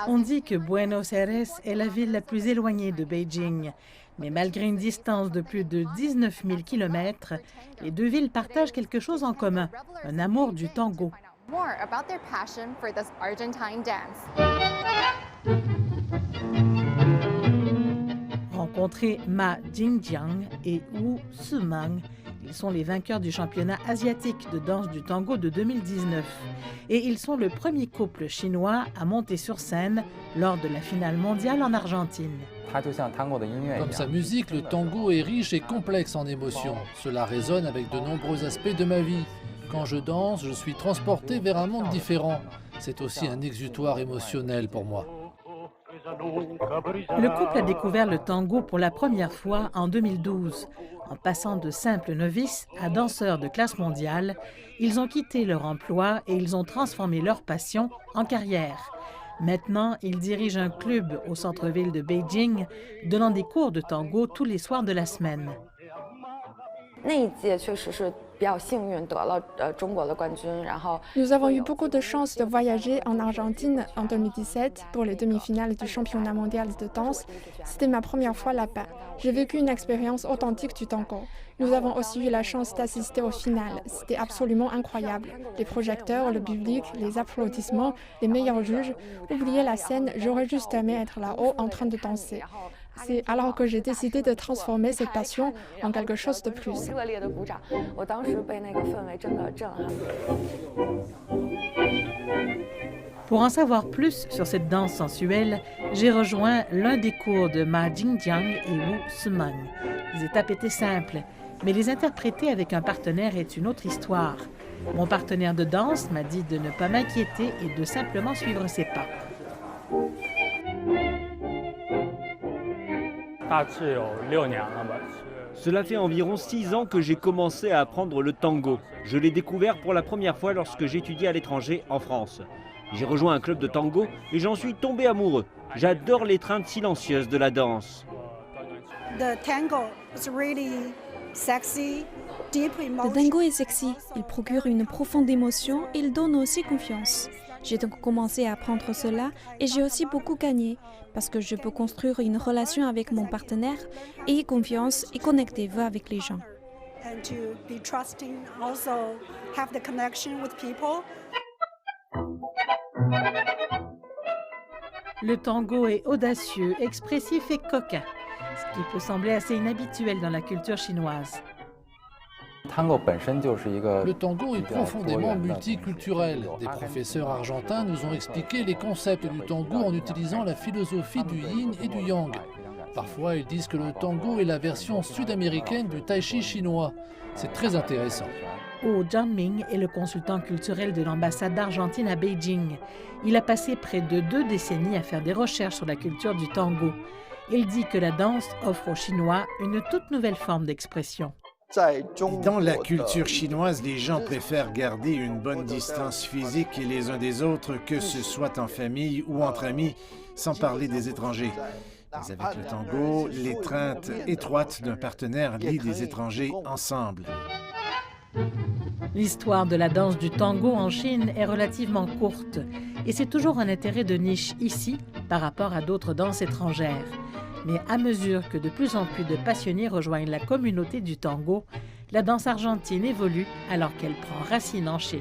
On dit que Buenos Aires est la ville la plus éloignée de Beijing. Mais malgré une distance de plus de 19 000 kilomètres, les deux villes partagent quelque chose en commun, un amour du tango. Rencontrez Ma Jingjiang et Wu Sumang. Ils sont les vainqueurs du championnat asiatique de danse du tango de 2019. Et ils sont le premier couple chinois à monter sur scène lors de la finale mondiale en Argentine. Comme sa musique, le tango est riche et complexe en émotions. Cela résonne avec de nombreux aspects de ma vie. Quand je danse, je suis transporté vers un monde différent. C'est aussi un exutoire émotionnel pour moi. Le couple a découvert le tango pour la première fois en 2012. En passant de simples novices à danseurs de classe mondiale, ils ont quitté leur emploi et ils ont transformé leur passion en carrière. Maintenant, ils dirigent un club au centre-ville de Beijing, donnant des cours de tango tous les soirs de la semaine. Nous avons eu beaucoup de chance de voyager en Argentine en 2017 pour les demi-finales du championnat mondial de danse. C'était ma première fois là-bas. J'ai vécu une expérience authentique du tango. Nous avons aussi eu la chance d'assister au final. C'était absolument incroyable. Les projecteurs, le public, les applaudissements, les meilleurs juges. Oubliez la scène, j'aurais juste aimé être là-haut en train de danser. C'est alors que j'ai décidé de transformer cette passion en quelque chose de plus. Pour en savoir plus sur cette danse sensuelle, j'ai rejoint l'un des cours de Ma Jingjiang et Wu Sumang. Les étapes étaient simples, mais les interpréter avec un partenaire est une autre histoire. Mon partenaire de danse m'a dit de ne pas m'inquiéter et de simplement suivre ses pas. Cela fait environ 6 ans que j'ai commencé à apprendre le tango. Je l'ai découvert pour la première fois lorsque j'étudiais à l'étranger, en France. J'ai rejoint un club de tango et j'en suis tombé amoureux. J'adore l'étreinte silencieuse de la danse. Le tango est sexy, il procure une profonde émotion et il donne aussi confiance. J'ai donc commencé à apprendre cela et j'ai aussi beaucoup gagné parce que je peux construire une relation avec mon partenaire, ayez confiance et connectez-vous avec les gens. Le tango est audacieux, expressif et coquin, ce qui peut sembler assez inhabituel dans la culture chinoise. Le tango est profondément multiculturel. Des professeurs argentins nous ont expliqué les concepts du tango en utilisant la philosophie du yin et du yang. Parfois, ils disent que le tango est la version sud-américaine du tai chi chinois. C'est très intéressant. Ho Jianming est le consultant culturel de l'ambassade d'Argentine à Beijing. Il a passé près de 2 décennies à faire des recherches sur la culture du tango. Il dit que la danse offre aux Chinois une toute nouvelle forme d'expression. Dans la culture chinoise, les gens préfèrent garder une bonne distance physique les uns des autres, que ce soit en famille ou entre amis, sans parler des étrangers. Mais avec le tango, l'étreinte étroite d'un partenaire lie des étrangers ensemble. L'histoire de la danse du tango en Chine est relativement courte et c'est toujours un intérêt de niche ici par rapport à d'autres danses étrangères. Mais à mesure que de plus en plus de passionnés rejoignent la communauté du tango, la danse argentine évolue alors qu'elle prend racine en Chine.